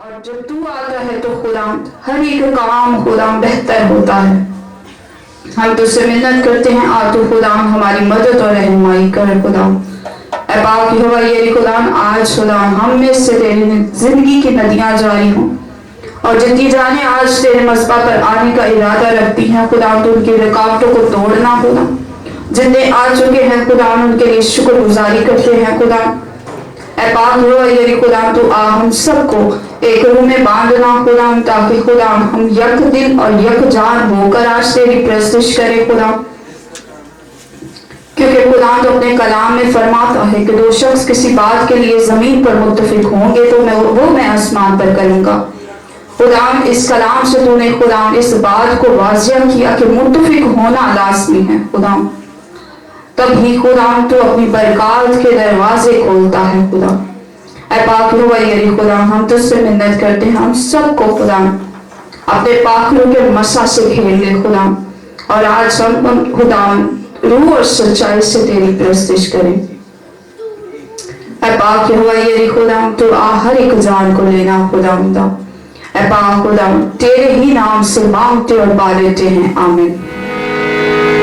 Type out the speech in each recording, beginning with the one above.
और जब तू आता है तो खुदा हर एक काम खुदा बेहतर होता है। हम तुझसे मिन्नत करते हैं, आ तू खुदा हमारी मदद और रहनुमाई कर खुदा। ऐ पाक यहोवा ये खुदा आज खुदा हम में से तेरी जिंदगी की नदियां जारी हों, और जितनी जाने आज तेरे मस्बा पर आने का इरादा रखती हैं खुदा तो उनकी रुकावटों को तोड़ना खुदा। जितने आ चुके हैं खुदा उनके लिए शुक्रगुजारी करते हैं खुदा। ऐ पाक यहोवा ये खुदा तो आ हम सबको एक रूह में बांधना खुदा, ताकि खुदा हम यक दिल और यक जान होकर आज तेरी प्रस्तुत करें खुदा। क्योंकि खुदा तो अपने कलाम में फरमाता है कि दो शख्स किसी बात के लिए जमीन पर मुत्तफिक होंगे तो मैं आसमान पर करूंगा। खुदा इस कलाम से तूने खुदा इस बात को वाज़िया किया कि मुत्तफिक होना लाजमी है खुदा, तभी खुदा तो अपनी बरकत के दरवाजे खोलता है खुदा। ऐ पाक यहोवा ये खुदा हम तुझसे मिन्नत करते हैं, हम सबको खुदा अपने पाखलों के मसा से घेर ले खुदा, और आज हम खुदा रूह और सच्चाई से तेरी प्रस्तुत करें। ऐ पाक यहोवा ये खुदा तो आ हर एक जान को लेना खुदा। ऐ पाक खुदा तेरे ही नाम से मांगते और पा लेते हैं, आमीन।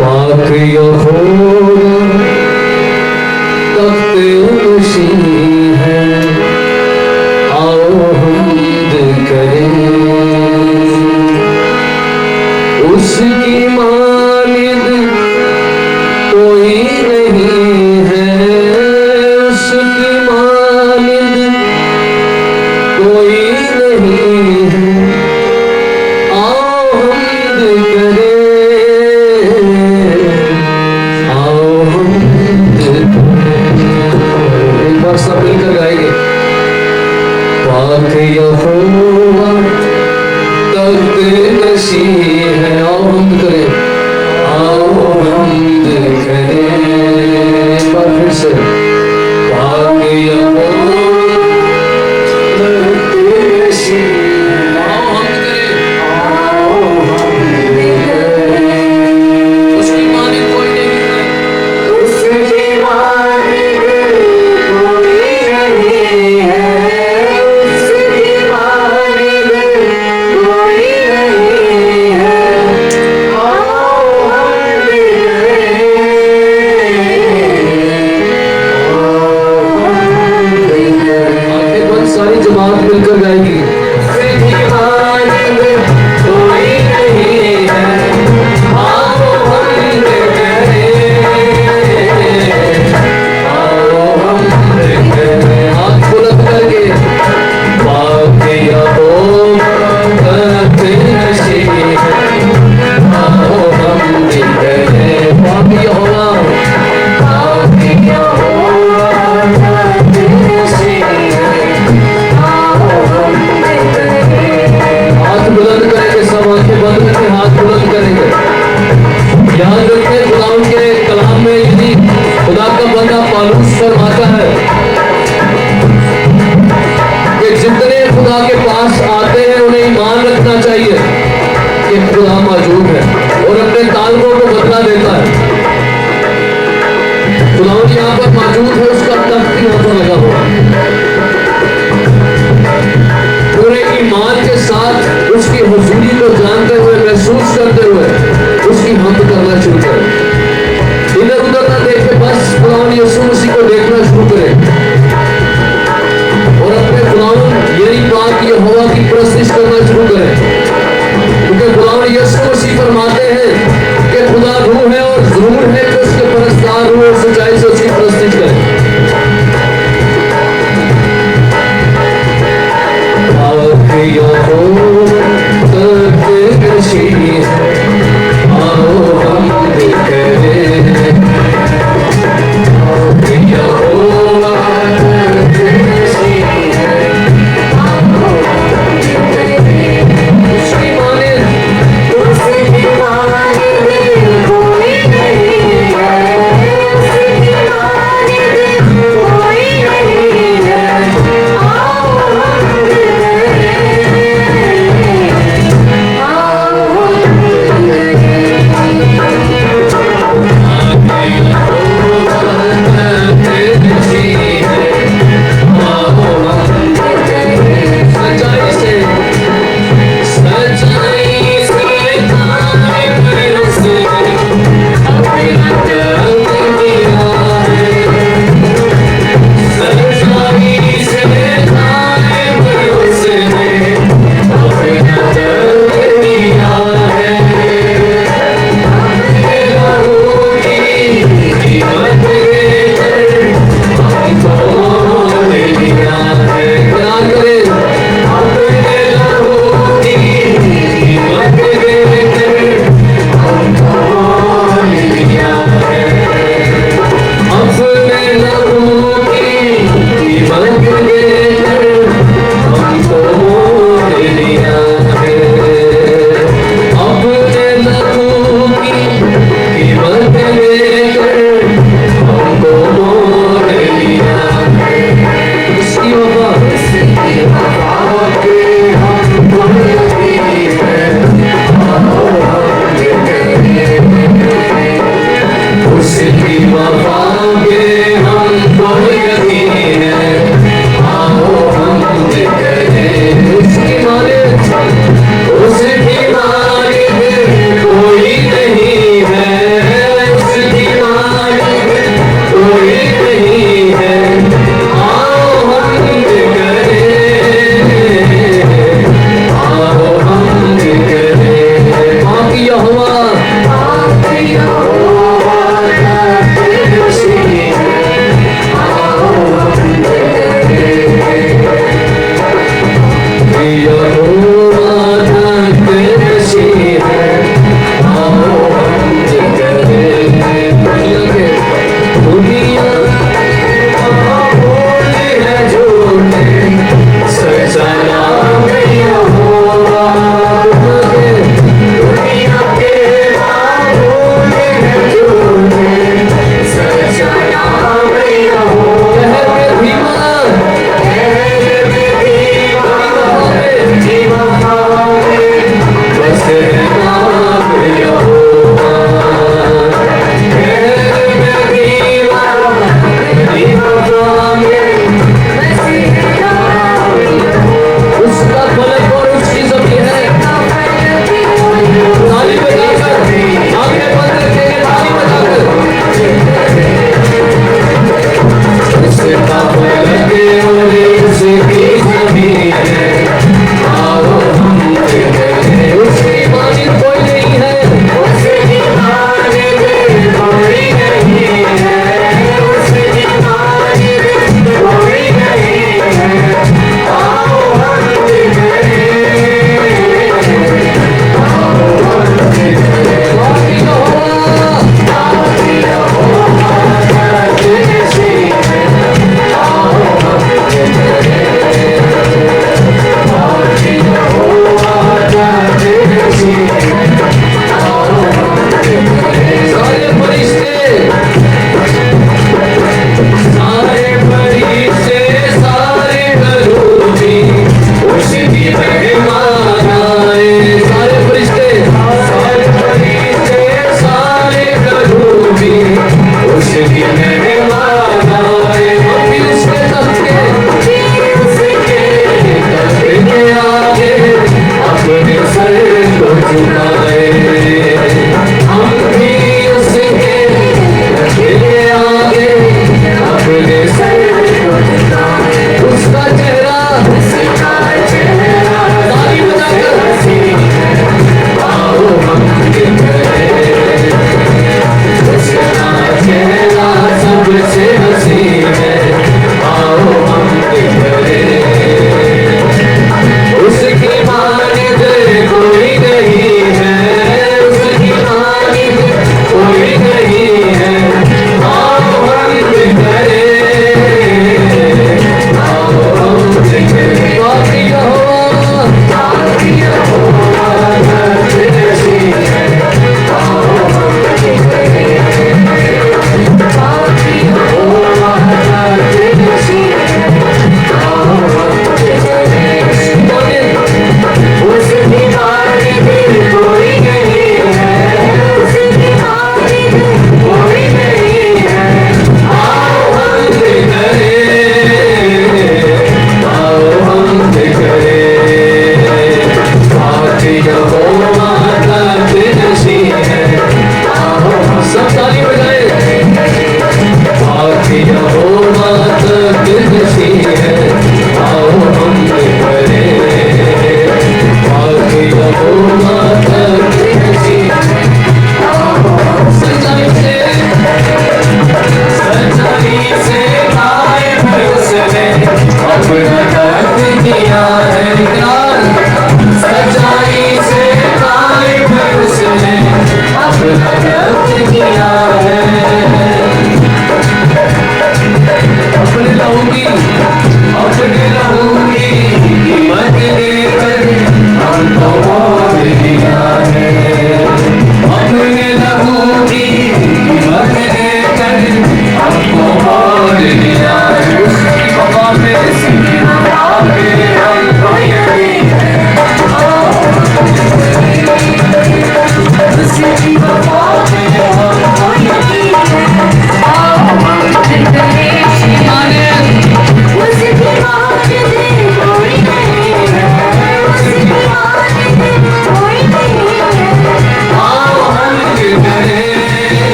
पाक यहोवा तख्त-ए-नशीं है, आओ हम्द करें। उसकी मानिद कोई नहीं है, उसकी मानिद कोई नहीं है, आओ हम्द करें। सब मिलकर गाएंगे। पाक यहोवा तख्त-ए-नशीं है, आओ हम्द करें, आओ हम्द करें। एक बार फिर से पाक यहोवा तख्त-ए-नशीं है, आओ हम्द करें, आओ हम्द करें। उसकी मानिद कोई नहीं है, उसकी मानिद मिलकर गाएगी। हाथ बुलंद करके पाक यहोवा तख्त-ए-नशीं है, आओ हम्द करें। पाक यहोवा बुलंद करेंगे, सब आंखें बंद करके हाथ बुलंद करेंगे। याद रखें खुदा के कलाम में यदि खुदा का बंदा पौलुस फरमाता है कि जितने खुदा के पास आते हैं उन्हें ईमान रखना चाहिए कि खुदा मौजूद है, और अपने ताल्बों को बदला देता है। खुदा यहाँ पर मौजूद है, उसका तख्त यहाँ पर लगा हुआ है। पूरे ईमान के साथ उसकी हुजूरी को जानते हुए, महसूस करते हुए उसकी हम्द करना शुरू करें। इधर उधर ना देखे, बस खुदा यीशु मसीह को देखना शुरू करें और अपने खुदा यही पाक यहोवा की प्रस्तुत करना शुरू करें। क्योंकि खुदा यीशु मसीह फरमाते हैं कि खुदा रूह है और जरूर है कि उसके परस्तार रूह और सच्चाई से उसकी प्रस्तुत करें। पाक यहोवा तख्त-ए-नशीं है,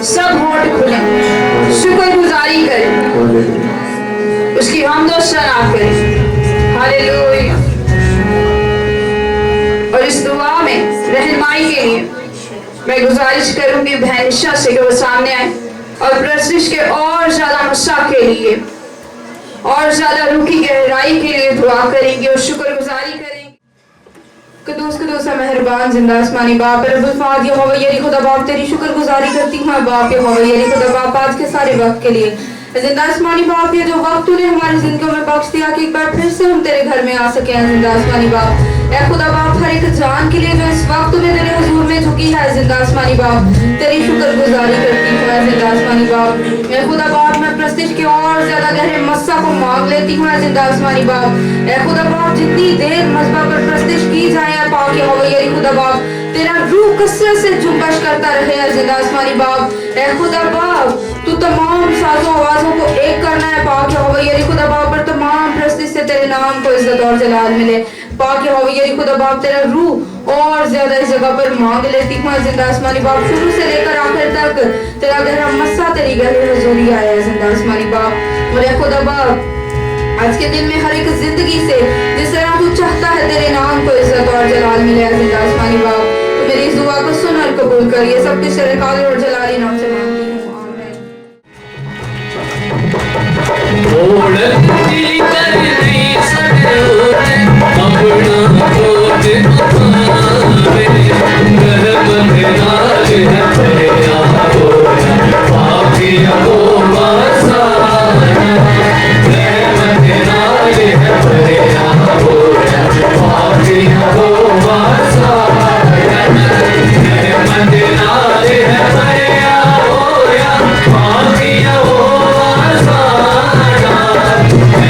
सब होंठ खुले, शुक्रगुजारी करें, उसकी हमदो सना करें। हालेलुया। और इस दुआ में रहनुमाई के लिए मैं गुजारिश करूंगी बहन निशा से कि वो सामने आए और प्रस्तुत के और ज्यादा मसा के लिए और ज्यादा रूह की गहराई के लिए दुआ करेंगे और शुक्रगुजारी करेंगे। कदूस मेहरबान जिंदा आसमानी बाप रब्बुल फाद यहोवा यरी खुदा बाप तेरी शुक्रगुजारी करती हूँ बाप यहोवा यरी खुदा बाप आज के सारे वक्त के लिए। जिंदा आसमानी बाप ये जो वक्त तूने हमारी जिंदगी में बख्श दिया कि एक बार फिर से हम तेरे घर में आ सके हैं जिंदा आसमानी बाप। ऐ खुदा बाप हर एक जान के लिए जो इस वक्त तूने तेरे हुजूर में झुकी है जिंदा आसमानी बाप तेरी शुक्रगुजारी करती हूँ जिंदा आसमानी बाप। ऐ खुदा बाप मैं प्रस्तिश के और ज्यादा गहरे मस्सा को मांग लेती हूँ जिंदा आसमानी बाप। ऐ खुदा बाप जितनी देर मस्बा पर प्रस्तिश की जाए पाक यहोवा यरी खुदा बाप तेरा रूह कसरत से जुम्बश करता रहे जिंदा आसमानी बाप। ऐ खुदा बाप तू तमाम साजों आवाजों को एक करना है पाक यहोवा यरी खुदा बाप पर तमाम प्रस्तिश से तेरे नाम को इज्जत और जलाल मिले पाक यहोवा यरी खुदा बाप तेरा रूह और ज्यादा इस जगह पर मांग लेती हूँ जिंदा आसमानी बाप। शुरू से लेकर आखिर तक तेरा गहरा मस्सा तेरी गहरी हजूरी आया है जिंदा आसमानी बाप। और ऐ खुदा बाप आज के दिन में हर एक जिंदगी से जिस तरह तू चाहता है तेरे नाम को इज्जत और जलाल मिले जिंदा आसमानी बाप। तो मेरी इस दुआ को सुन और कबूल कर ये सब कुछ तेरे कादिर और जलाली नाम से मांगती हूँ आमीन। Yeah.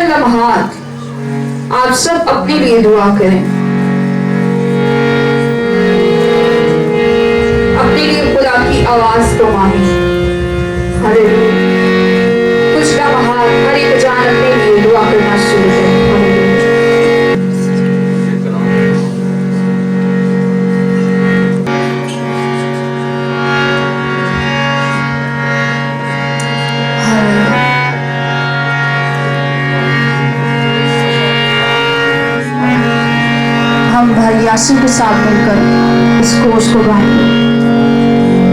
लम्हात आप सब अपने लिए दुआ करें, अपने लिए खुदा की आवाज को माने। हालेलुया। कुछ लम्हात हर एक जान अपने लिए दुआ करना शुरू करें। हम भाई यासीन के साथ मिलकर इस कोश को गाएंगे।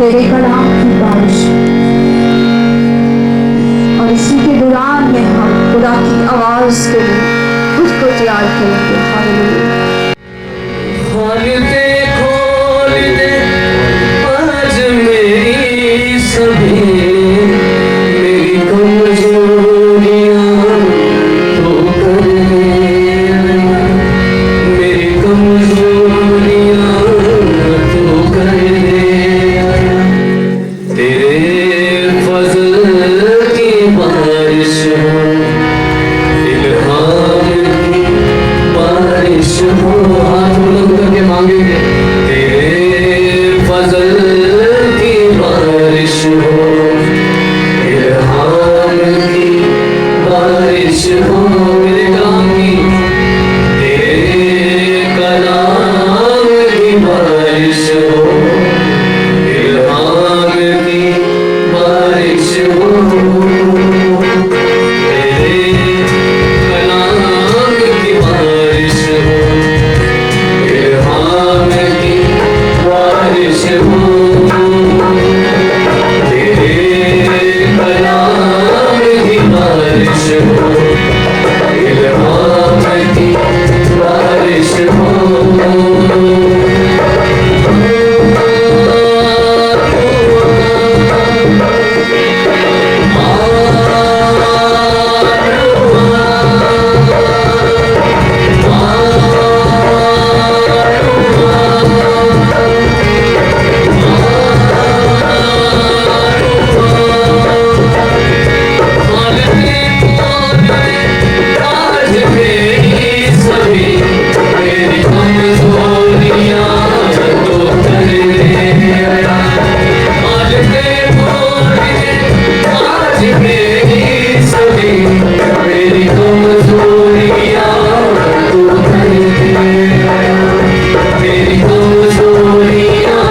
तेरे कलाम की बारिश, और इसी के दौरान में हम खुदा की आवाज के लिए खुद को तैयार करेंगे। हालेलुया। खोल दे आज मेरी सभी मेरी कमजोरियां तो कर दे, मेरी कमजोरियां तो कर दे। तेरे फजल की बारिश हो, इल्हाम की बारिश हो। हाथ बुलंद करके मांगेंगे, तेरे फजल की बारिश हो, इल्हाम की बारिश हो। मेरे कलाम की, तेरे कलाम की बारिश हो, इल्हाम की बारिश हो। तेरे कलाम की बारिश हो, इल्हाम की बारिश हो। तेरे कलाम की बारिश हो, इल्हाम की बारिश हो। आज मेरी सभी मेरी कमजोरियां तो कर दे। आज मेरी सभी मेरी कमजोरियां तो कर दे, मेरी कमजोरियां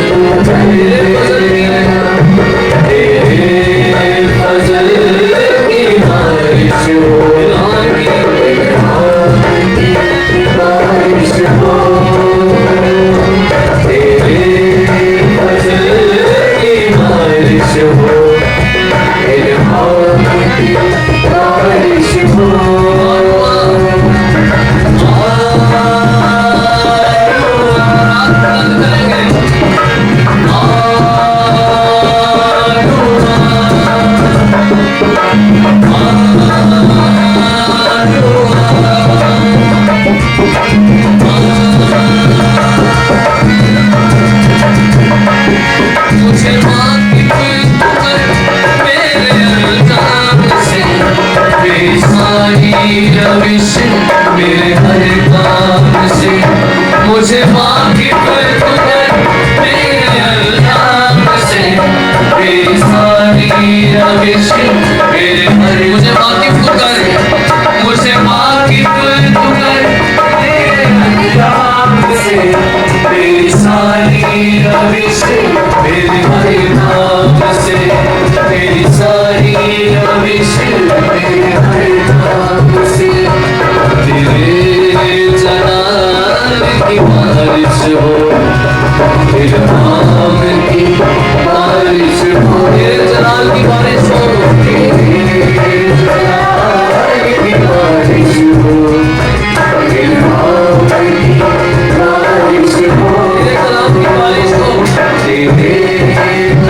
तो कर दे। तेरे फजल की बारिश हो, बारिश हो। तेरे फजल की बारिश हो, इल्हाम की बारिश हो। मुझे मांगी मेरे अल्ताफ से, मेरी सारी रविश मेरे हर काम से। मुझे मांगी मेरे अल्ताफ से, मेरी सारी रविश मेरे हर। मुझे वाकिफ तो कर, मुझे वाकिफ तो कर मेरे अल्ताफ से, मेरी सारी रविश मेरे हर काम से। मेरी सारी रविश मेरे हर काम से। तेरे जलाल की बारिश हो, इल्हाम की बारिश हो। तेरे जलाल की बारिश हो, तेरे जलाल की बारिश हो, इल्हाम की बारिश हो। तेरे कलाम की बारिश हो, तेरे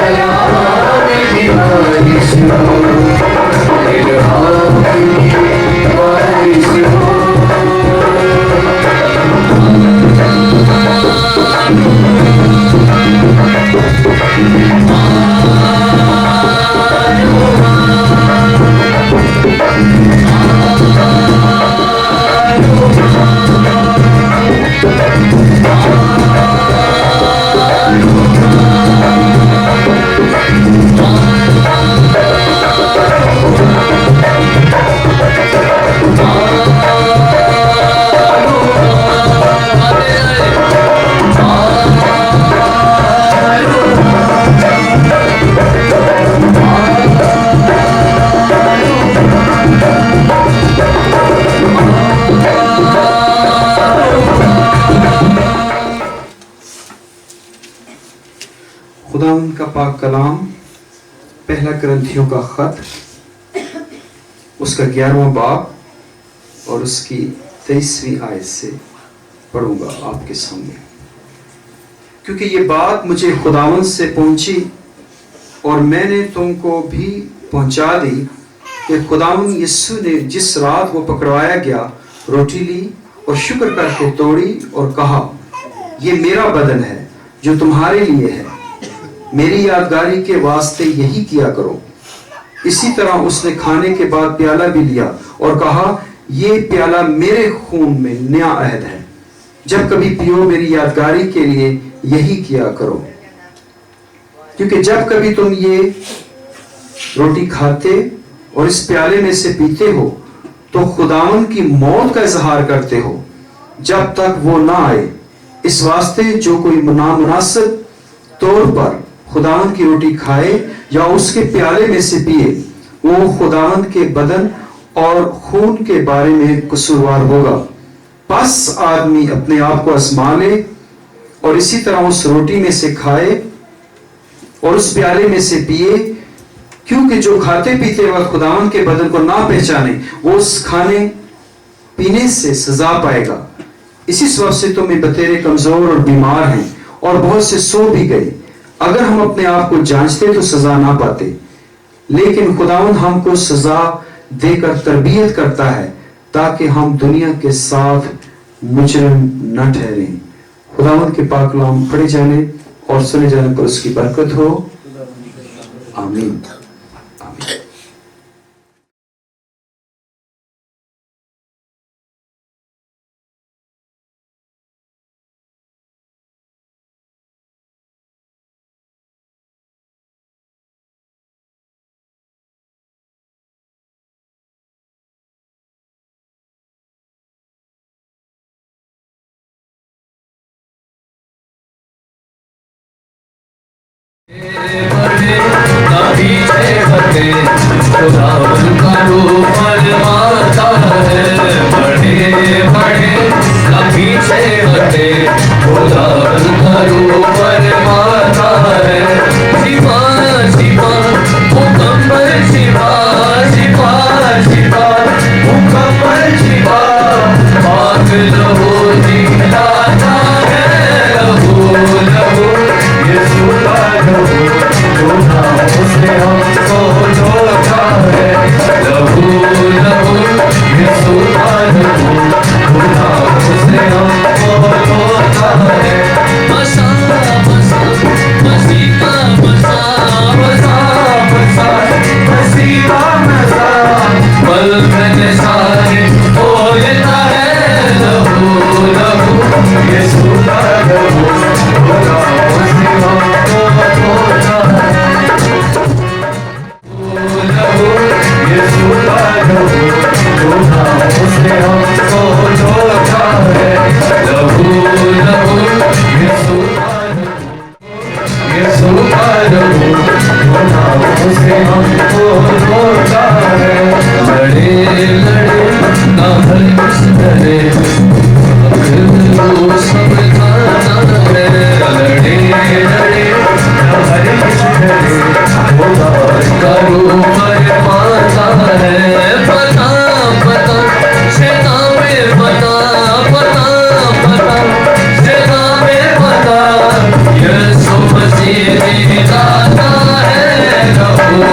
कलाम की बारिश हो, इल्हाम की बारिश हो। करंथियों का खत, उसका 11वां बाब और उसकी 23वीं आयत से पढ़ूंगा आपके सामने, क्योंकि ये बात मुझे खुदावंद से पहुंची और मैंने तुमको भी पहुंचा दी कि खुदावंद यीशु ने जिस रात वो पकड़वाया गया रोटी ली और शुक्र करके तोड़ी और कहा, ये मेरा बदन है जो तुम्हारे लिए है, मेरी यादगारी के वास्ते यही किया करो। इसी तरह उसने खाने के बाद प्याला भी लिया और कहा, ये प्याला मेरे खून में नया अहद है, जब कभी पियो मेरी यादगारी के लिए यही किया करो। क्योंकि जब कभी तुम ये रोटी खाते और इस प्याले में से पीते हो तो खुदावंद की मौत का इजहार करते हो जब तक वो ना आए। इस वास्ते जो कोई नामुनासिब तौर पर खुदावंद की रोटी खाए या उसके प्याले में से पिए, वो खुदावंद के बदन और खून के बारे में कसूरवार होगा। बस आदमी अपने आप को आजमा ले और इसी तरह उस रोटी में से खाए और उस प्याले में से पिए, क्योंकि जो खाते पीते वक्त खुदावंद के बदन को ना पहचाने वो उस खाने पीने से सजा पाएगा। इसी सबब से तुम बतेरे कमजोर और बीमार हैं और बहुत से सो भी गए। अगर हम अपने आप को जांचते तो सजा ना पाते, लेकिन खुदावंद हमको सजा देकर तरबियत करता है ताकि हम दुनिया के साथ मुजरिम न ठहरें। खुदावंद के पाक कलाम पढ़े जाने और सुने जाने पर उसकी बरकत हो। आमीन।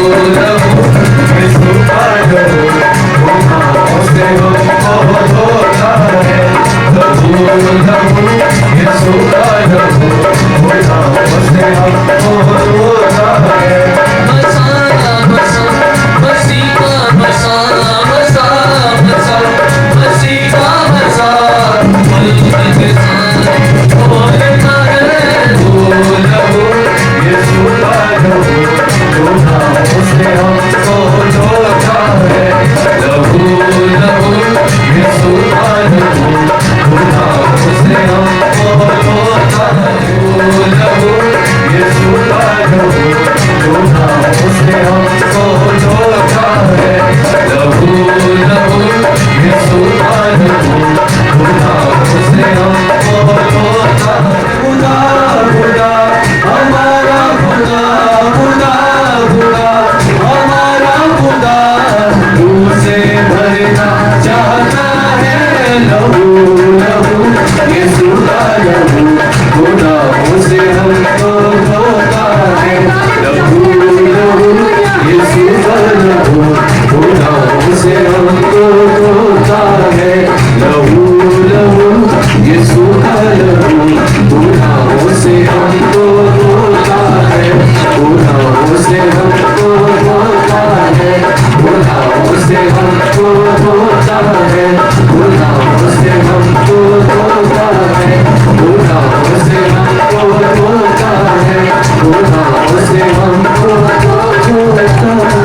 Oh से हमको धोता है, लहू लहू यीशु का लहू गुनाहों से हमको धोता है, गुनाहों से हमको धोता है, गुनाहों से हमको धोता है, गुनाहों से हमको धोता है, गुनाहों से हमको धोता है, गुनाहों से हमको धोता है।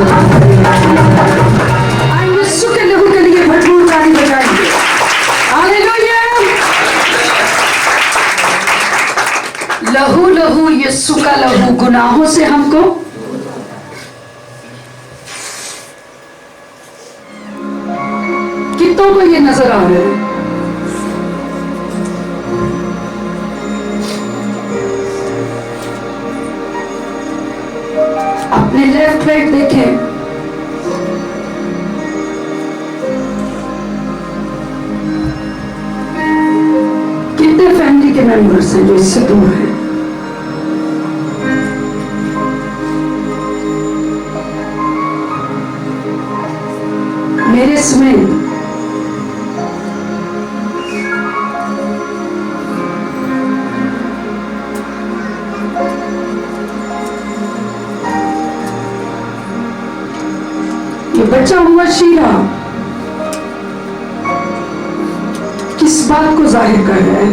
आइए यीशु के लहू के लिए भरपूर ताली बजाएंगे। हालेलुया। लहू लहू यीशु का लहू गुनाहों से हमको कितनों को ये नजर आ रहा है? अपने लेफ्ट राइट देखें, कितने फैमिली के मेंबर्स हैं जो इससे दूर हैं? मेरे समेत ये बचा हुआ शीरा किस बात को जाहिर कर रहा है?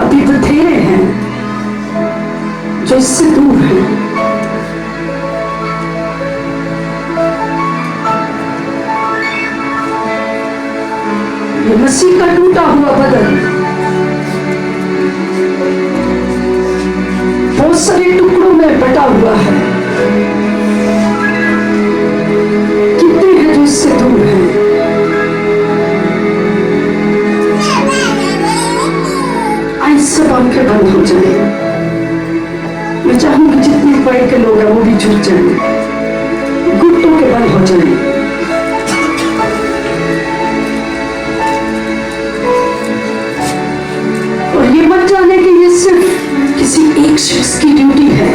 अभी बथेरे हैं जो इससे दूर हैं। ये मसीह का टूटा हुआ बदन बहुत सारे टुकड़ों में बटा हुआ है। कितने हैं जो इससे दूर हैं? आज सब आंखें बंद हो जाए। मैं चाहूंगी जितने पैर के लोग हैं वो भी झुक जाएं, घुटनों के बंद हो जाएं। ये मत जाने कि ये सिर्फ किसी एक शख्स की ड्यूटी है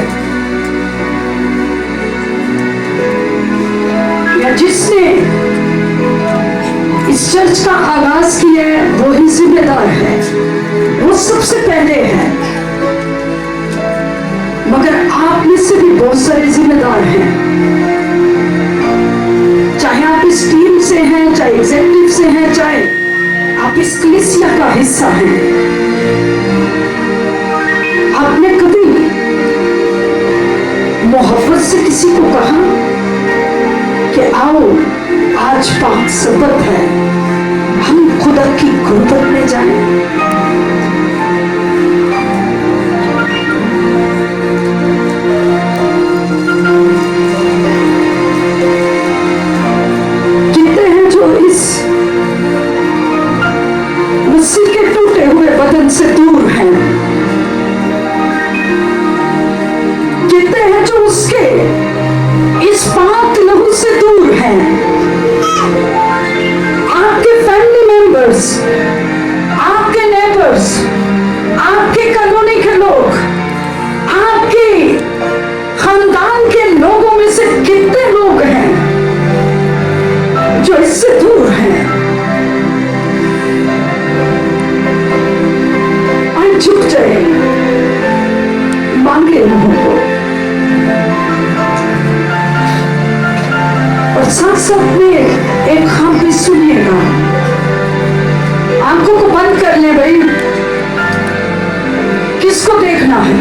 या जिसने इस चर्च का आगाज किया है वो ही जिम्मेदार है, वो सबसे पहले है। मगर आप में से भी बहुत सारे जिम्मेदार हैं, चाहे आप इस टीम से हैं, चाहे एग्जीक्यूटिव से हैं, चाहे आप इस कलीसिया का हिस्सा हैं। आपने कभी मोहब्बत से किसी को कहा कि आओ आज पाक सबत है, हम खुदा की गुरबत में जाएं? कितने हैं जो इस मसीह के टूटे हुए बदन से दूर हैं? कितने हैं जो उसके इस पाक लहू से दूर हैं? आपके फैमिली मेंबर्स, आपके नेबर्स, आपके कॉलोनी के लोग, आपके खानदान के लोगों में से कितने लोग हैं जो इससे दूर हैं? आज झुक जाए, मांगे उनको और साथ साथ में एक खाम भी सुनिएगा। आंखों को बंद कर ले भाई, किसको देखना है?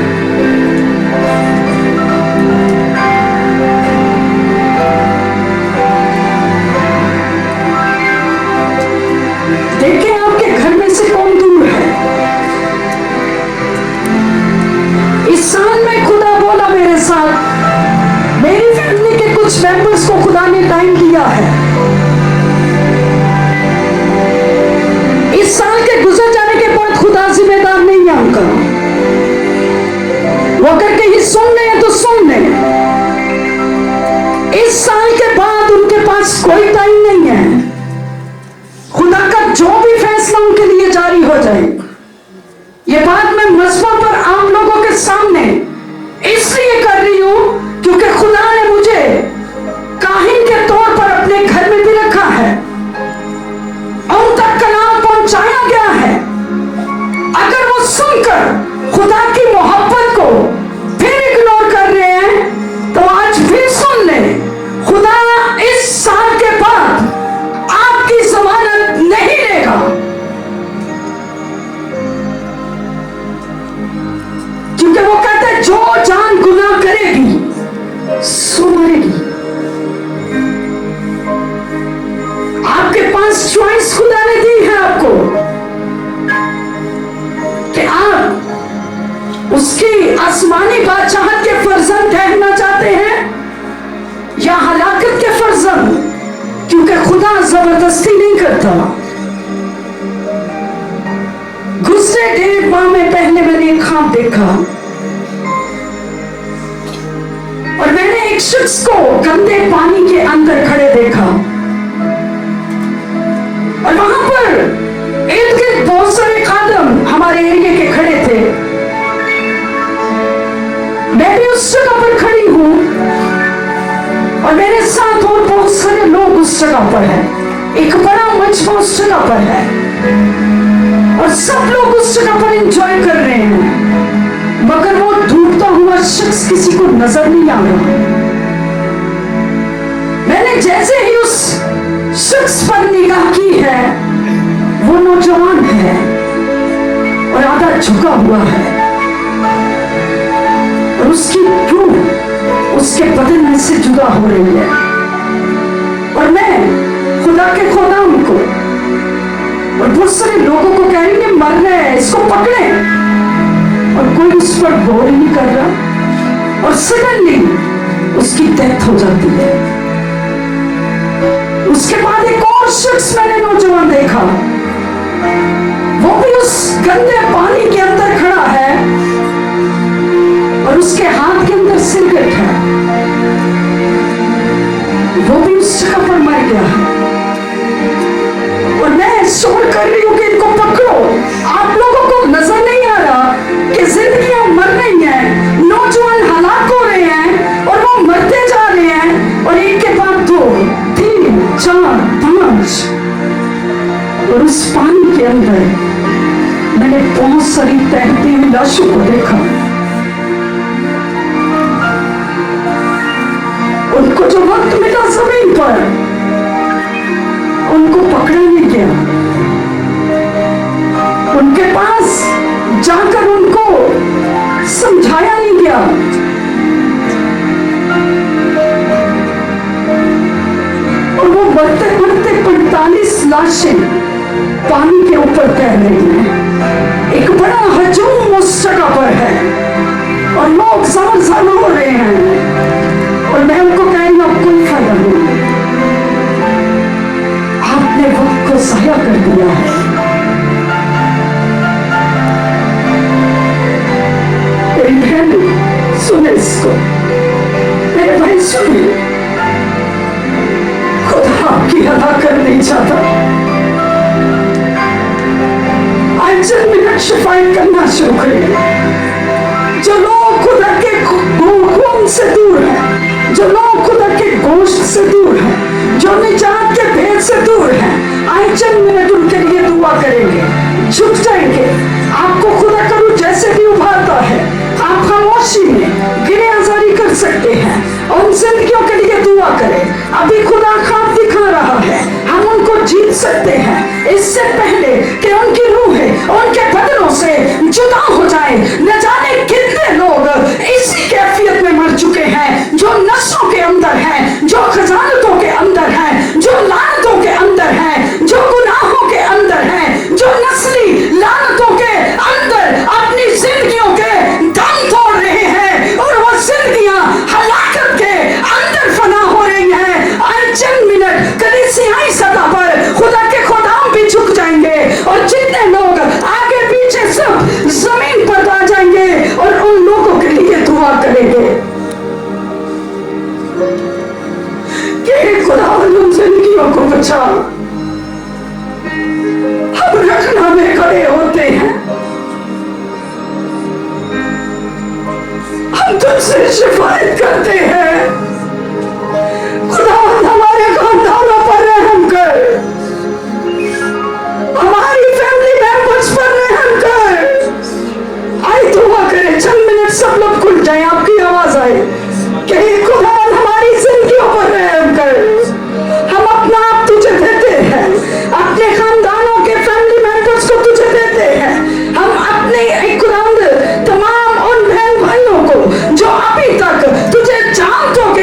देखें आपके घर में से कौन दूर है। इस साल में खुदा बोला मेरे साथ, मेरी फैमिली के कुछ मेंबर्स को खुदा ने टाइम दिया है। इस साल के गुजर जाने के बाद खुदा जिम्मेदार नहीं है उनका। वो अगर कहीं सुन रहे तो सुन ले। इस साल के बाद उनके पास कोई टाइम नहीं है। खुदा का जो भी फैसला उनके लिए जारी हो जाए, ये बात मैं मस्बा पर आम लोगों के सामने इसलिए कर रही हूं क्योंकि खुदा ने मुझे सो मरेगी। आपके पास चॉइस खुदा ने दी है आपको कि आप उसकी आसमानी बादशाहत के फर्जंद ठहरना चाहते हैं या हलाकत के फर्जंद, क्योंकि खुदा जबरदस्ती नहीं करता। गुज़रे 1.5 माह में पहले मैंने एक ख्वाब देखा और मैंने एक शख्स को गंदे पानी के अंदर खड़े देखा और वहां पर इर्द गिर्द बहुत सारे खादम हमारे एरिया के खड़े थे। मैं भी उस जगह पर खड़ी हूं और मेरे साथ और बहुत सारे लोग उस जगह पर हैं। एक बड़ा मजमा उस जगह पर है और सब लोग उस जगह पर एंजॉय कर रहे हैं, मगर वो डूबता हुआ शख्स किसी को नजर नहीं आ रहा। मैंने जैसे ही उस शख्स पर निगाह की है, वो नौजवान है और आधा झुका हुआ है और उसकी रूह उसके बदन में से जुदा हो रही है। और मैं खुदा के खुदाम को और बहुत सारे लोगों को कह रही है मर रहे हैं, इसको पकड़े, और कोई उस पर गौर ही नहीं कर रहा और सडनली उसकी डेथ हो जाती है। उसके बाद एक और शख्स मैंने नौजवान देखा, वो भी उस गंदे पानी के अंदर खड़ा है और उसके हाथ के अंदर सिगरेट है, वो भी उस जगह पर मर गया है। और मैं शोर कर रही हूं कि इनको पकड़ो। आप लोगों को नजर नहीं आ रहा कि जिंदगियां मर रही हैं, नौजवान हलाक हो रहे हैं और वो मरते जा रहे हैं, और एक के बाद 2, 3, 4, 5, और उस पानी के अंदर मैंने बहुत सारी तैरती हुई लाशों को देखा। उनको जो वक्त मिला जमीन पर, उनको पकड़ा नहीं गया, उनके पास जाकर उनको समझाया नहीं गया। और वो बढ़ते बढ़ते 45 लाशें पानी के ऊपर तैर रही हैं। एक बड़ा हजूम उस जगह पर है और लोग समझ हो रहे हैं और मैं उनको कह रही हूं अब कोई फायदा नहीं, आपने वक्त को ज़ाया कर दिया है। मेरी बहन सुने इसको, मेरे भाई सुने, खुदा आपकी अदा कर नहीं चाहता। आज चंद मिनट शिफायत करना शुरू करें। जो लोग खुदा के खून से दूर हैं, जो लोग खुदा के गोश्त से दूर हैं, जो निजात के भेद से दूर हैं, आए चंद मिनट उनके लिए दुआ करेंगे, झुक जाएंगे। आपको खुदा करूं जैसे भी उभारता है, आप खामोशी में गिरिया जारी कर सकते हैं और उन जिंदगियों के लिए दुआ करें। अभी खुदा ख्वाब दिखा रहा है, हम उनको जीत सकते हैं इससे पहले कि उनकी रूहें उनके बदनों से जुदा हो जाए। न जाने कितने लोग इसी कैफियत में मर चुके हैं, जो नशों के अंदर हैं, जो खजानतों के अंदर हैं, जो लानतों के अंदर हैं, जो गुनाहों के अंदर हैं, जो नस्ली लानतों के अंदर अपनी जिंदगियों के दम तोड़ रहे हैं और वो जिंदगियां हलाकत के अंदर फना हो रही हैं। आज चंद मिनट कलीसियाई सतह पर खुदा के खुदाम भी झुक जाएंगे और जितने लोग आगे पीछे सब जमीन पर आ जाएंगे और उन लोगों के लिए दुआ करेंगे कि खुदा उन जिंदगियों को बचा। हम रखना में खड़े होते हैं, हम तुझसे शिफायत करते हैं, खुदा हमारे खानदानों पर रहम कर, हमारी फैमिली मेंबर्स पर रहम कर। आइए दुआ करें, चंद मिनट सब लोग खुल जाए, आपकी आवाज आए कि खुदा हमारी जिंदगियों पर रहम कर। हम अपना आप तुझे देते हैं, अपने खानदानों के फैमिली मेंबर्स को तुझे देते हैं। हम अपने खुदावंद तमाम उन बहन भाइयों को जो अभी तक तुझे जानतों के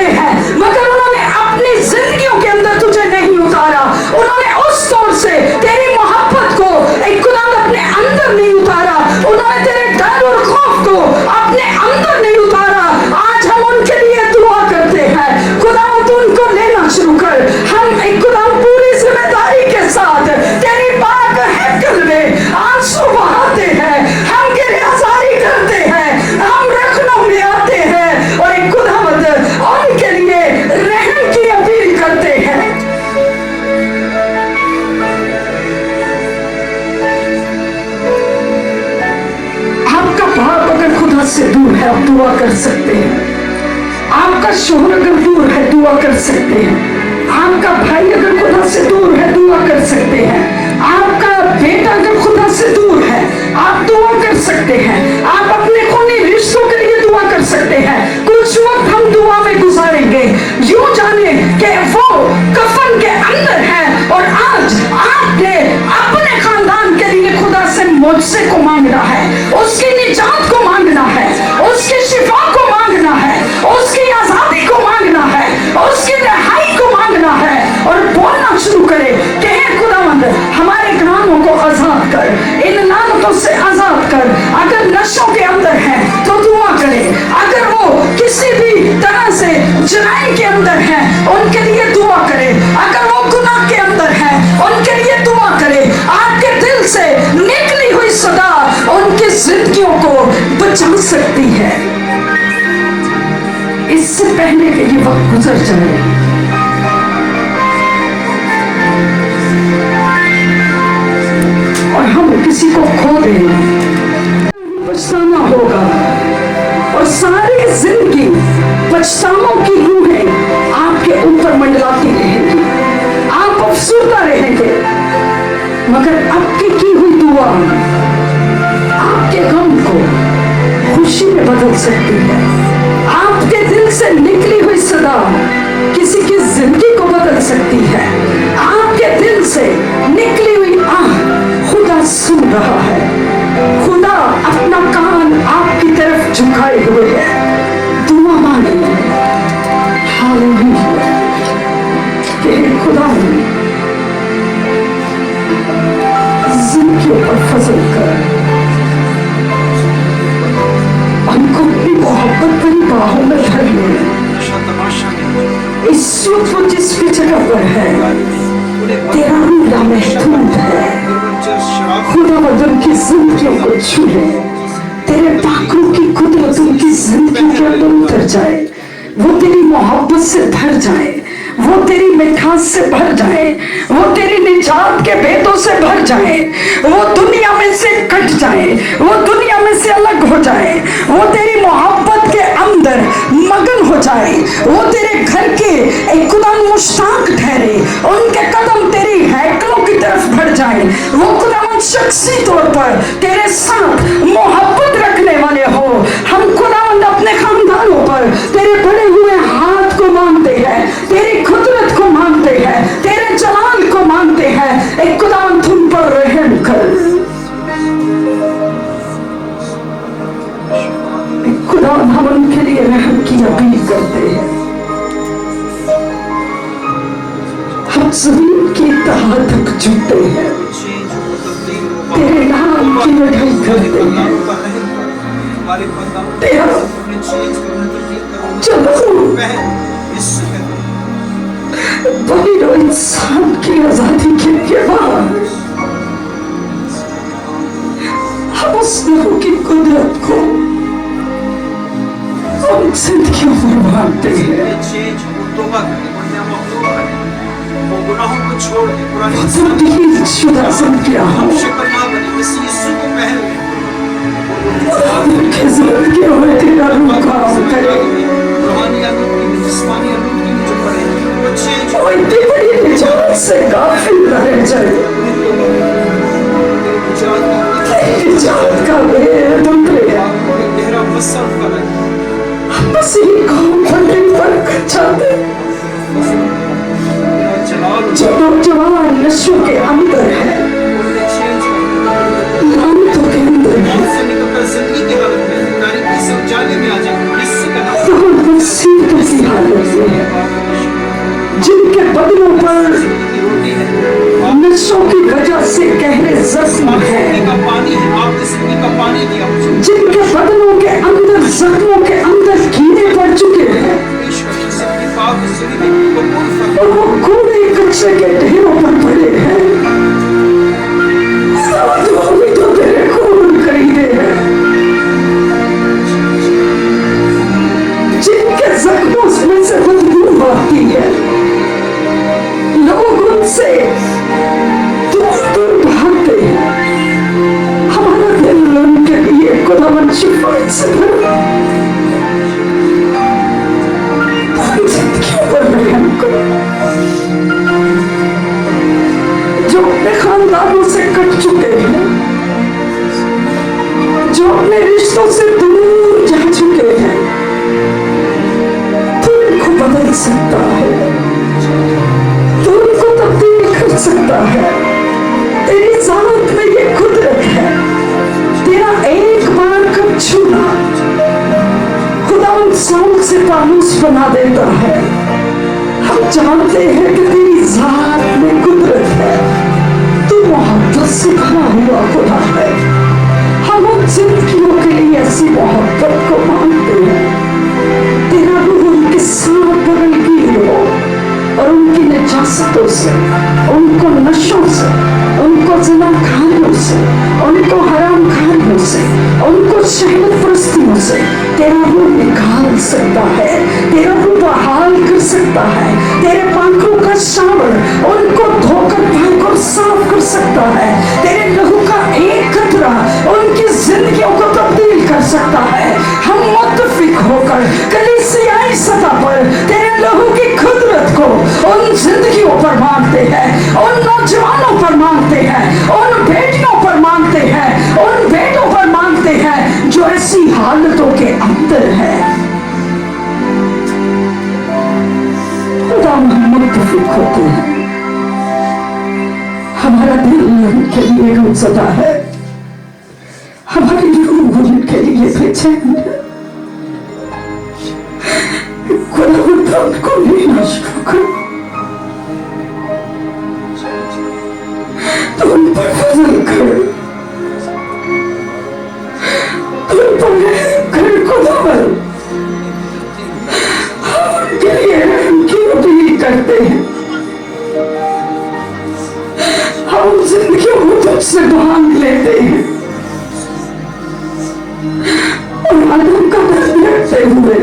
दुआ कर सकते हैं। आपका भाई अगर खुदा से दूर है, दुआ कर सकते हैं। आपका बेटा अगर खुदा से दूर है, आप दुआ कर सकते हैं। आप अपने खूनी रिश्तों के लिए दुआ कर सकते हैं। कुछ वक्त हम दुआ में गुजारेंगे, यूं जाने कि वो कफन के अंदर है और आज आपने अपने खानदान के लिए खुदा से मुझसे को मांगना है, उसकी निजात को मांगना है, उसकी शिफा को मांगना है, उसकी आजादी को मांगना है, उसकी रिहाई को मांगना है और बोलना शुरू करे कि हे खुदावंद, हमारे ग्रामों को आजाद कर, इन लानतों से आजाद कर। अगर नशों के अंदर है तो दुआ करे, अगर वो किसी भी तरह से जुराइम के अंदर है उनके लिए दुआ करे, अगर वो गुनाह के अंदर है उनके लिए दुआ करे। आपके दिल से निकली हुई सदा उनकी जिंदगियों को बचा सकती है। इससे पहले कि ये वक्त गुजर जाए, और हम किसी को खो दें, पछताना होगा और सारी जिंदगी पछतावों की रूहें आपके ऊपर मंडलाती रहेंगी, आप अफसुर्दा रहेंगे। मगर आपकी की हुई दुआ आपके गम को खुशी में बदल सकती है। आपके दिल से निकली हुई सदा किसी की जिंदगी को बदल सकती है। आपके दिल से निकली हुई आह खुदा सुन रहा है। खुदा अपना कान आपकी तरफ झुकाए हुए है। दुआ मांगिए, हालेलुया, कि खुदा जिंदगियों पर फजल कर, उनको अपनी मोहब्बत भरी बाहों में भर ले। इस वक्त वो जिस भी जगह पर है, तेरा रूह महफूज है। खुदा बदन की जिंदगियों को छू ले, तेरे पाकों की कुदरत उनकी जिंदगी के अंदर उतर जाए, वो तेरी मोहब्बत से भर जाए, वो तेरी मिठास से भर जाए, वो तेरी निजात के भेदों से भर जाए, वो दुनिया में से कट जाए, वो दुनिया में से अलग हो जाए, वो तेरी मोहब्बत के अंदर मगन हो जाए, वो तेरे घर के एक खुदान मुश्ताक ठहरे, उनके कदम तेरी हैकलों की तरफ बढ़ जाए, वो खुदावन शख्सी तौर पर तेरे साथ मोहब्बत रखने वाले हो। हम खुदावन अपने खानदानों पर तेरे बड़े हुए हाथ को मानते हैं, तेरी कुदरत को मानते हैं, तेरे जलाल को मानते हैं। एक खुदावन तुम पर रहम कर, एक खुदावन हम उनके लिए रहम की अपील करते हैं। हम जमीन की तह तक झुकते हैं, तेरे नाम की लड़ाई करते हैं। तेरा चलो बलिरो इंसान की आजादी के लिए बाहर हम उस नहू की कुदरत को उन जिंदगियों में मानते हैं। तब्दील शुदा जिंदगियां हो, उनकी जिंदगियों में तेरा रूह काम करे। वो इतनी बड़ी निजात से गाफिल न रह जाए, निजात का भेद उतरे। बस ये कौम फंडे पर चाहते जो नौजवान नशों के अंदर है, लानतों के अंदर है, मुसीबतों की हालत में है, जिनके बदनों पर नशों की वजह से गहरे जख्म है, जिनके बदनों के अंदर जख्मों के अंदर कीड़े पड़ चुके हैं और वो कूड़े कचरे के ढेरों पर पड़े हैं। भी तो तेरे खून खरीदे हैं, जिनके जख्मों में से बदबू आती है, लोग उनसे दूर दूर भागते हैं। हमारा दिल उनके लिए खुदावन शिफाअत से भरा, जिंदगियों पर जो अपने खानदानों से कट चुके हैं, जो अपने रिश्तों से दूर जा चुके हैं, तू उनको बदल सकता है, तू उनको तब्दील कर सकता है। तेरी ज़ात में ये कुदरत है। तेरा एक बार कब छूना खुदा उन सांप से पालूस बना देता है। हम जानते हैं कि तेरी ज़ात में कुदरत है। तू मोहब्बत से भरा हुआ खुदा है। हम उन जिंदगियों के लिए ऐसी मोहब्बत को मांगते हैं। तेरा रूह उनके साथ बगल की हो और उनकी नजासतों से, उनको नशों से, उनको ज़िनाकारियों से, उनको हराम खानियों से, उनको शहवत परस्तियों से तेरा रूह निकाल सकता है। तेरा रूह बहाल कर सकता है। तेरे पांखों का शावर उनको धोकर पाक और साफ कर सकता है। तेरे लहू का एक कतरा उनकी जिंदगियों को तब्दील कर सकता है। हम मुत्तफिक होकर कलीसियाई सतह पर तेरे लहू की कुदरत को उन जिंदगियों पर मांगते हैं, उन नौजवानों पर मांगते हैं, उन बेटियों पर मांगते हैं, उन बेटों पर मांगते हैं जो ऐसी हालतों के अंदर है। खुदा हम मुत्तफिक होते हैं। हमारा दिल उनके लिए गमज़दा है, हमारी रूह उनके लिए बेचैन है। खुदा उनको लेना शुरू करो, तो उन पर फजल कर, तो उन पर रहम कर खुदावन। हम उनके लिए रहम की अपील करते हैं। हम जिंदगियों को तुझसे मांग लेते हैं और आदम का दर्द रखते हुए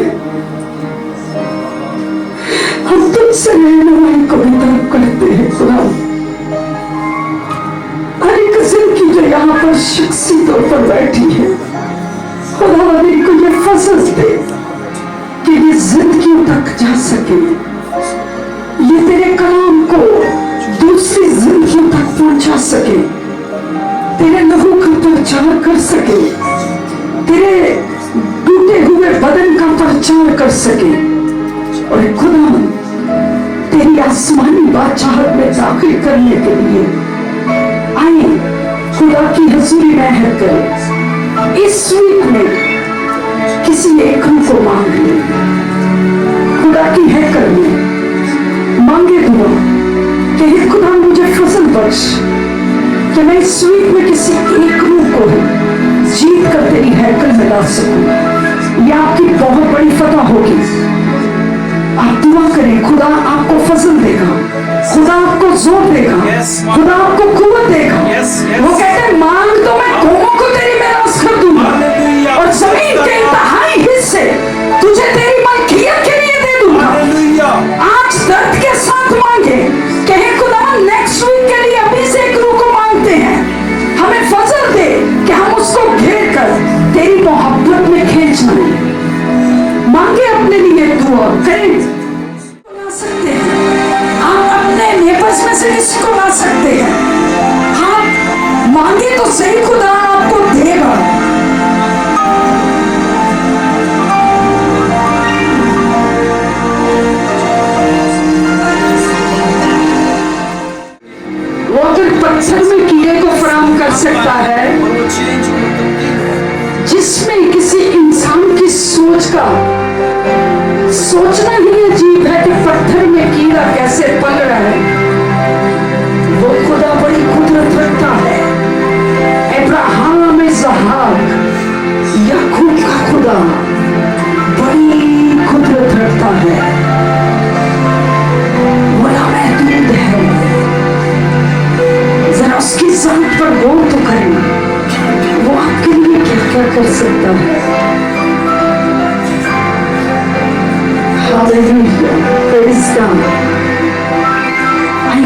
हम तुझसे रहनुमाई को भी तलब करते हैं। खुदा हर एक जिंदगी जो यहाँ पर शख्सी तौर पर बैठी है, खुदा को ये फजल दे कि ये जिंदगियों तक जा सके, ये तेरे कलाम को दूसरी जिंदगियों तक पहुंचा सके, तेरे लहू का प्रचार कर सके, तेरे टूटे हुए बदन का प्रचार कर सके और खुदा तेरी आसमानी बादशाहत में दाखिल करने के लिए आए खुदा की हजूरी में है कर। इस वीक में किसी एक को मांग ले, खुदा की हैकर में मांगे दुआ कि हे खुदा मुझे फजल बख्श कि मैं इस वीक में किसी एक रूह को जीत कर तेरी हैकर में ला सकूं। यह आपकी बहुत बड़ी फतह होगी। आप दुआ करें, खुदा आपको फजल देगा, खुदा आपको जोर देगा, खुदा आपको कुव्वत देगा। वो कहते हैं मांग तो मैं कौमों को तेरी मेरास कर दूंगा और जमीन के इंतहाई हिस्से तुझे तेरी मलकियत के लिए दे दूंगा। आज दर्द के साथ मांगे कि हे खुदा नेक्स्ट वीक के लिए अभी से एक रूह को मांगते हैं, हमें फजल दे कि हम उसको घेर कर तेरी मोहब्बत में खींच लें। मांगे अपने लिए दुआ करें। ला सकते हैं आप अपने नेबर्स में से किसी को ला सकते हैं। हाँ मांगे तो सही, खुदा आपको देगा। वो अगर पत्थर में कीड़े को फराहम कर सकता है, जिसमें किसी इंसान की सोच का सोचना ही अजीब है कि पत्थर में कीड़ा कैसे पल रहा है, वो खुदा बड़ी कुदरत रखता है। अब्राहम, इसहाक, याकूब का खुदा बड़ी कुदरत रखता है। वो नामहदूद है। जरा उसकी जात पर गौर तो करें, वो आपके लिए क्या क्या कर सकता है।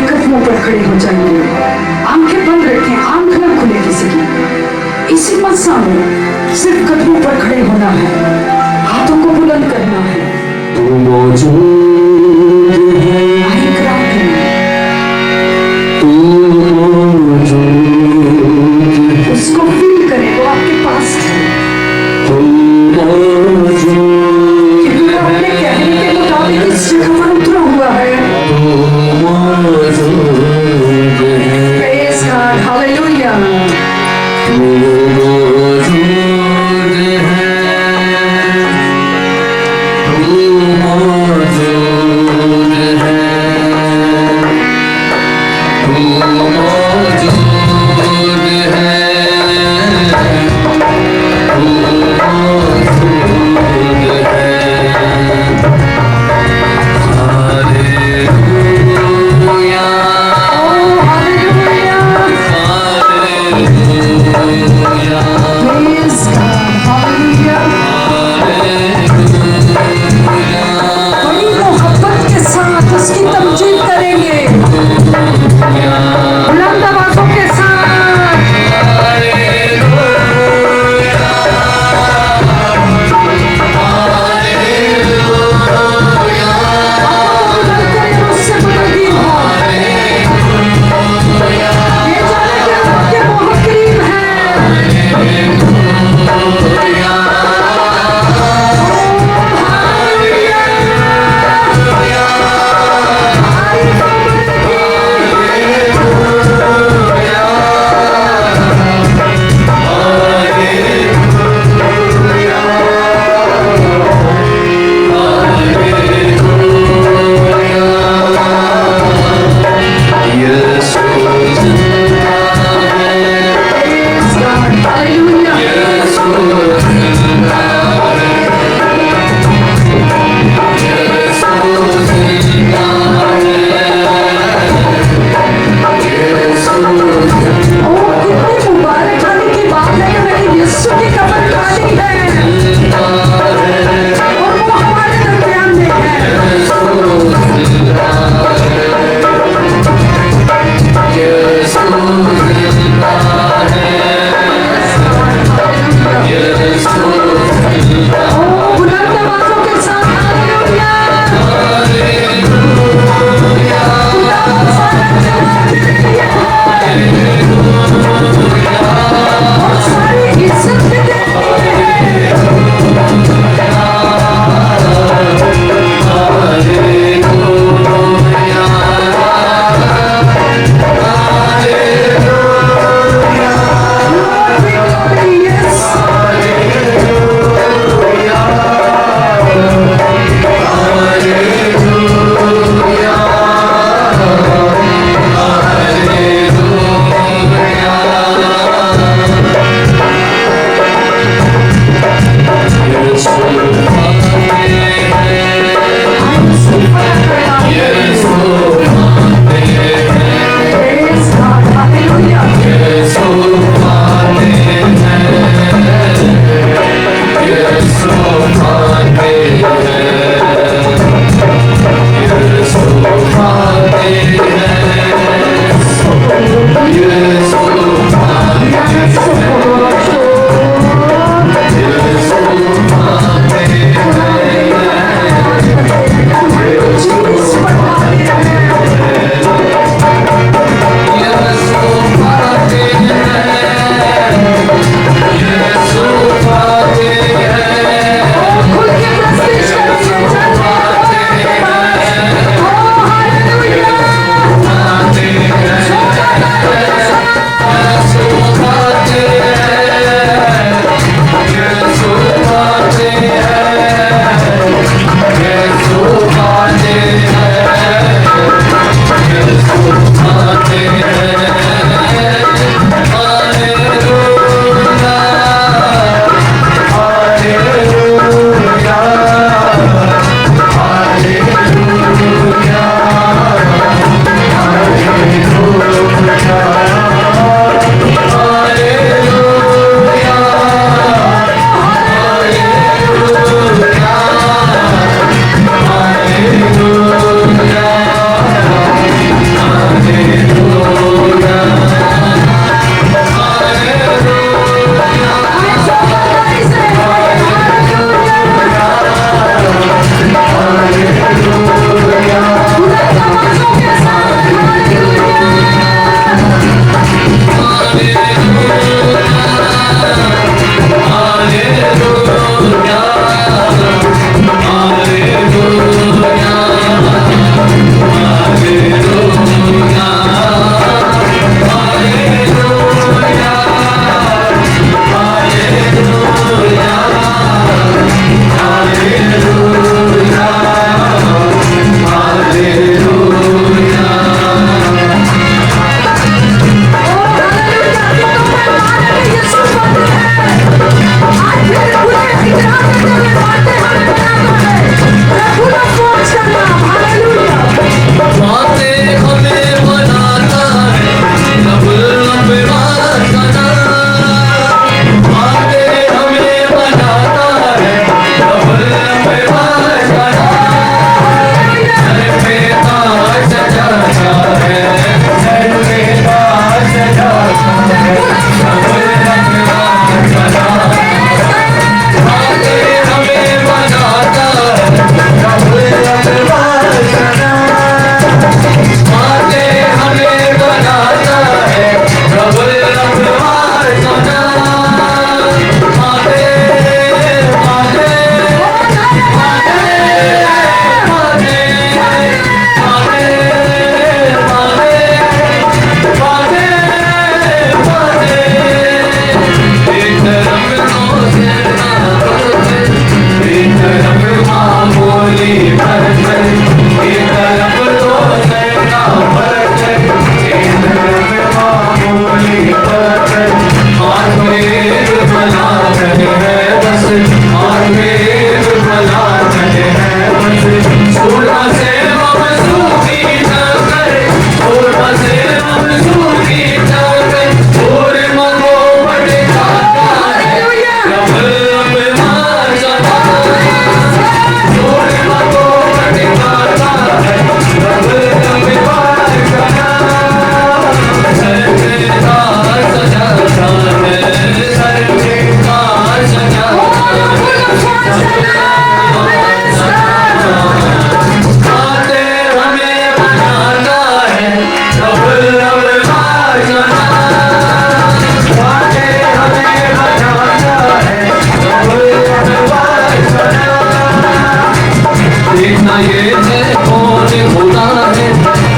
कदमों पर खड़े हो जाएंगे, आंखें बंद रखें, आंख न खुले किसी की। इसी मसा में सिर्फ कदमों पर खड़े होना है, हाथों को बुलंद करना है। तू मौजूद है, इकरार करें। तू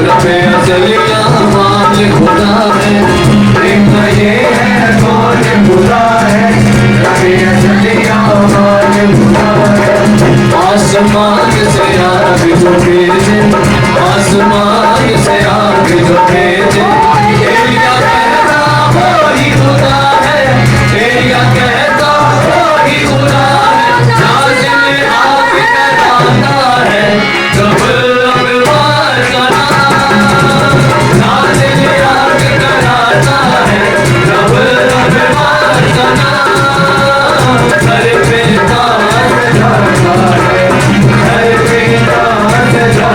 रबे अज़लिया मान खुदा है, देखना ये है कौन खुदा है, रबे अज़लिया मान खुदा है। आसमान से आग जो भेजे, आसमान से आग जो भेजे, एलिया कहता वही खुदा है, एलिया कहता वही खुदा है। नाज़िल आग कहलाता है, जब अकबर का नाम, नाज़िल आग कहलाता है, जब अकबर का नाम। घर पे ताज जाता है, घर पे ताज जाता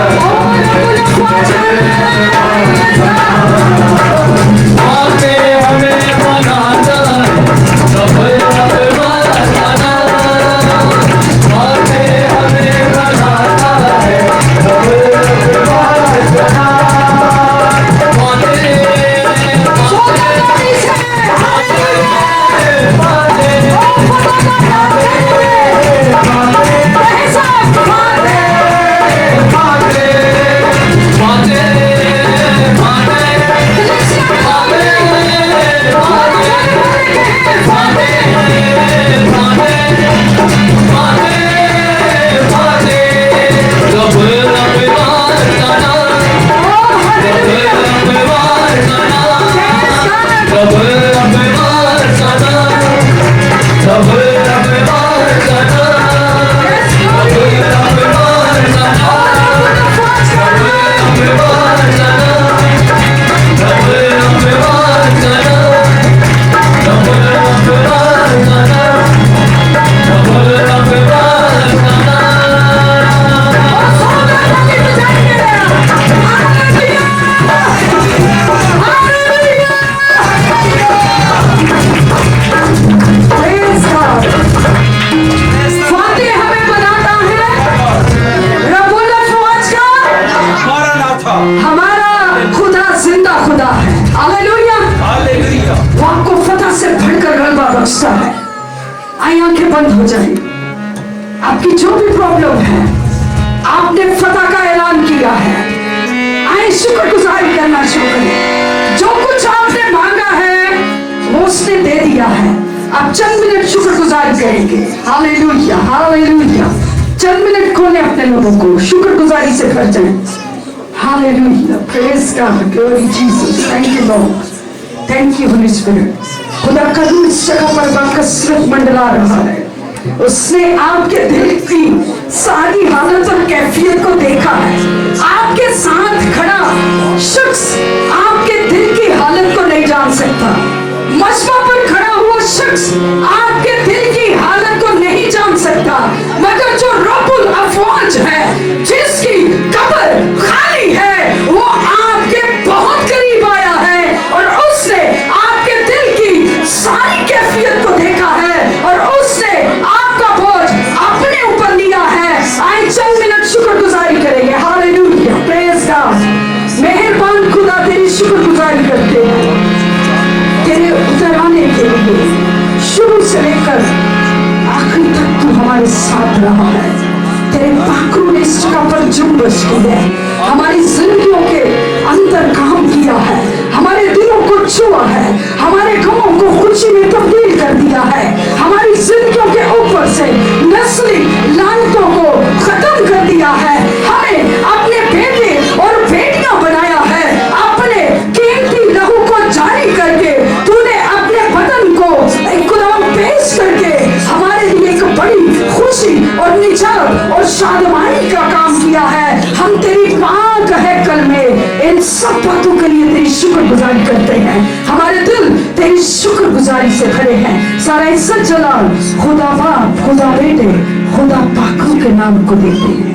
आके हमें बनाता है, जब अकबर का नाम। आके हमें बनाता है, जब अकबर का नाम। माने आंखें बंद हो जाए। आपकी जो भी प्रॉब्लम है, आपने फतह का ऐलान किया है, आए शुक्रगुजारी करना शुरू करें। जो कुछ आपने मांगा है वो उसने दे दिया है। आप चंद मिनट शुक्रगुजारी करेंगे। Hallelujah, hallelujah. चंद मिनट खोले अपने लोगों को, शुक्रगुजारी से भर जाए। Hallelujah, praise God, glory Jesus, thank you Lord, thank you Holi spirit. खुदा का रूह इस जगह पर बाकसरत मंडला रहा है। उसने आपके दिल की सारी हालत और कैफियत को देखा है। आपके साथ खड़ा शख्स आपके दिल की हालत को नहीं जान सकता। मजमा पर खड़ा हुआ शख्स आपके दिल की हालत को नहीं जान सकता, मगर जो रब्बुल अफवाज है, जिसकी कब्र खाली है, वो आपके बहुत करीब आया है और उसने आपके दिल की सारी कैफियत को देखा है और उसने आपका बोझ अपने ऊपर लिया है। आए चंद मिनट शुक्रगुजारी करेंगे। Hallelujah, praise God. मेहरबान खुदा, तेरी शुक्रगुजारी करते हैं तेरे उतर आने के लिए। शुरू से लेकर आखिर तक तू हमारे साथ रहा है। तेरे पाखरू ने इस जगह पर जुम्बश की है, हमारी जिंदगियों के अंदर काम किया है, हमारे दिलों को छुआ है, हमारे गमों को खुशी में तब्दील कर दिया है, हमारी जिंदगियों के ऊपर से नस्ली लानतों को खत्म कर दिया है, हमें अपने बेटे और बेटियां बनाया है। अपने कीमती लहू को जारी करके तूने अपने बदन को एक गुलाम पेश करके हमारे लिए एक बड़ी खुशी और निजात और शादमानी का काम किया है। हम तेरी पाक हैकल में इन सब बातों के लिए तेरी शुक्रगुजारी करते हैं। हमारे दिल तेरी शुक्रगुजारी से भरे हैं। सारा इज्जत जलाल खुदा बाप, खुदा बेटे, खुदा पाकों के नाम को देते हैं।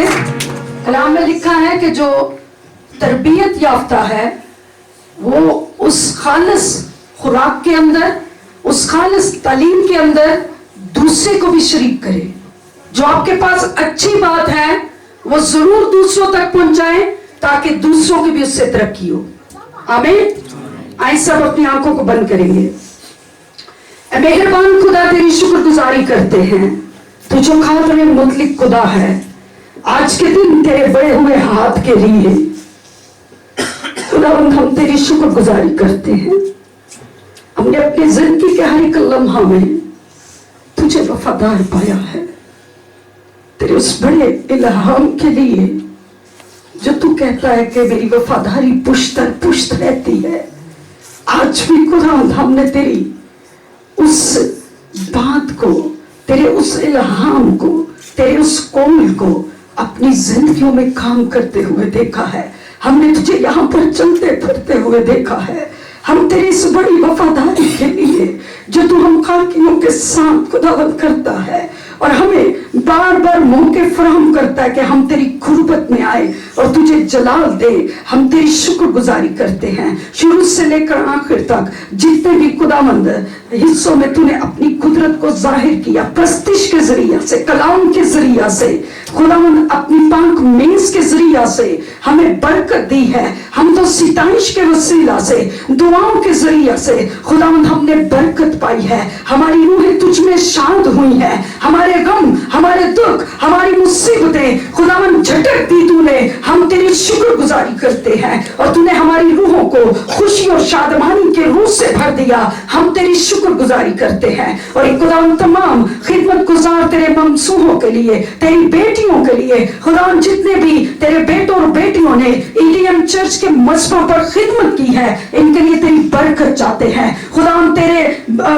पढ़ेंगे। कलाम में लिखा है कि जो तरबियत याफ्ता है वो उस खालिस खुराक के अंदर, उस खालिस तालीम के अंदर दूसरे को भी शरीक करे। जो आपके पास अच्छी बात है वो जरूर दूसरों तक पहुंचाए ताकि दूसरों की भी उससे तरक्की हो। आमीन। आइए सब अपनी आंखों को बंद करेंगे। ऐ मेहरबान खुदा, तेरी शुक्रगुजारी करते हैं। तू जो खातिर मुतलिक खुदा है, आज के दिन तेरे बड़े हुए हाथ के लिए खुदावंद हम तेरी शुक्रगुजारी करते हैं। हमने अपनी जिंदगी के हर एक लम्हा में तुझे वफादार पाया है। तेरे उस बड़े इल्हाम के लिए जो तू कहता है कि मेरी वफादारी पुश्त दर पुश्त रहती है। आज भी खुदावंद हमने तेरी उस बात को, तेरे उस इल्हाम को, तेरे उस कौल को अपनी जिंदगियों में काम करते हुए देखा है। हमने तुझे यहाँ पर चलते फिरते हुए देखा है। हम तेरी इस बड़ी वफादारी के लिए जो तू हम खाकियों के साथ खुदावंद करता है और हमें बार बार मौके फराहम करता है कि हम तेरी गुर्बत में आए और तुझे जलाल दे, हम तेरी शुक्रगुजारी करते हैं। शुरू से लेकर आखिर तक जितने भी खुदावंद हिस्सों में तूने अपनी कुदरत को जाहिर किया, प्रस्तिश के जरिया से, कलाम के जरिया से, खुदावंद अपनी पाक मेज के जरिया से हमें बरकत दी है। हम तो सिताइश के वसीला से, दुआओं के जरिया से खुदावंद हमने बरकत पाई है। हमारी रूहें तुझ में शांत हुई है। हमारे गम, हमारे दुख, हमारी मुसीबतें खुदावंद झटक दी तूने। हम तेरी शुक्रगुजारी करते हैं और तूने हमारी रूहों को खुशी और शादमानी के रूह से भर दिया। हम तेरी शुक्रगुजारी करते हैं और एक खुदावंद तमाम खिदमत गुजार तेरे ममसूहों के लिए, तेरी बेटियों के लिए, खुदावंद जितने भी तेरे बेटों और बेटियों ने ईडीएम चर्च के मजहबों पर खिदमत की है, इनके लिए तेरी बरकत चाहते हैं। खुदावंद तेरे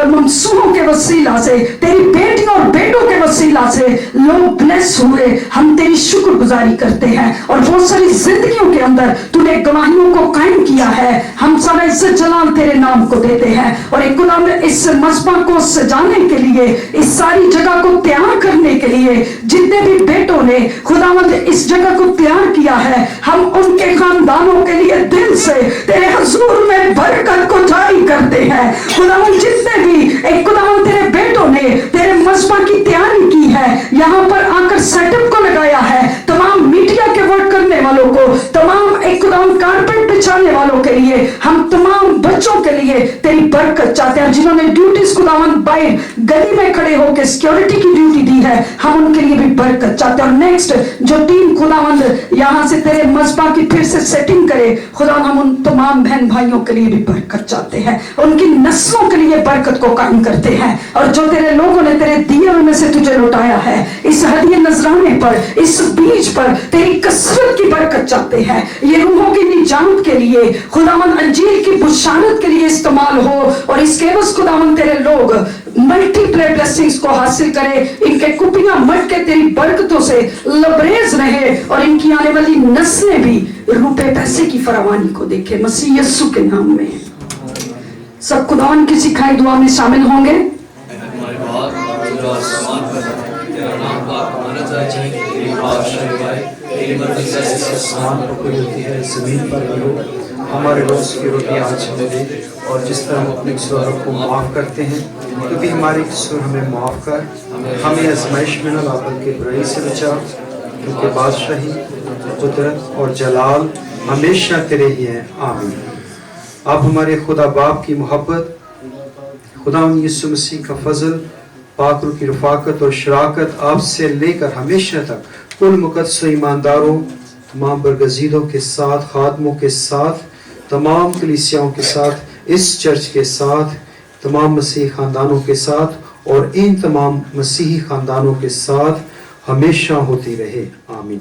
ममसूहों के वसीला से, तेरी बेटियों और बेटों के वसीला से लोग ब्लेस हुए। हम तेरी शुक्रगुजारी करते हैं और बहुत सारी जिंदगियों के अंदर तूने गवाहियों को कायम किया है। हम सब इज्जत जलाल तेरे नाम को देते हैं और एक गुलाम इस मजबा को सजाने के लिए, इस सारी जगह को तैयार करने के लिए जितने भी बेटों ने खुदावंद इस जगह को तैयार किया है, हम उनके खानदानों के लिए दिल से तेरे हुजूर में बरकत को जारी करते हैं। खुदावंद जितने भी एक खुदावंद तेरे बेटों ने तेरे मजबा की तैयारी की है, यहाँ पर आकर सेटअप को लगाया है, तमाम मीडिया के वर्क करने वालों को, तमाम एक खुदावंद कारपेट बिछाने वालों के लिए, हम तमाम बच्चों के लिए तेरी बरकत चाहते हैं। जिन्होंने ड्यूटीज खुदावंद बाहर गली में खड़े होकर सिक्योरिटी की ड्यूटी दी है, हम उनके लिए भी बरकत चाहते हैं। और नेक्स्ट जो टीम खुदावंद यहाँ से तेरे मजबा की फिर से सेटिंग करे, खुदा हम उन तमाम बहन भाइयों के लिए भी बरकत चाहते हैं, उनकी नस्लों के लिए बरकत को कायम करते हैं। और जो तेरे लोगों ने तेरे दिए में से तुझे लौटाया है, इस हदिये नजराने पर, इस बीज पर तेरी कसरत की बरकत चाहते हैं। ये रूहों की निजात के लिए, खुदावंद अंजीर की बुशारत के लिए इस्तेमाल हो और इसके एवज खुदावंद तेरे लोग मल्टीप्लाई ब्लेसिंग्स को हासिल करें। इनके कुपियां मटके तेरी बरकतों से लबरेज रहे और इनकी आने वाली नस्लें भी रुपए पैसे की फरावानी को देखे, मसीह यीशु के नाम में। सब खुदावंद की सिखाई दुआ में शामिल होंगे। हमारे बाप जो आसमान पर है, तेरा नाम पाक माना जाए, तेरी बादशाही आए, तेरी मर्जी जैसे आसमान पर कोई होती है जमीन पर भी हो। हमारे रोज की रोटी आज हमें दे और जिस तरह हम अपने कसूरों को माफ़ करते हैं, तो भी हमारे कसूर हमें माफ़ कर, हमें आजमाइश में न ला बल्कि बुराई से बचा, क्योंकि बादशाही, कुदरत और जलाल हमेशा तेरे ही हैं। आमीन। आप हमारे खुदा बाप की मोहब्बत, खुदा यीशु मसीह का फजल, पाक रूह की रफाकत और शराकत आपसे लेकर हमेशा तक कुल मुकद्दस ईमानदारों, तमाम बरगज़ीदों के साथ, खादमों के साथ, तमाम कलीसियाओं के साथ, इस चर्च के साथ, तमाम मसीही ख़ानदानों के साथ और इन तमाम मसीही ख़ानदानों के साथ हमेशा होती रहे। आमीन।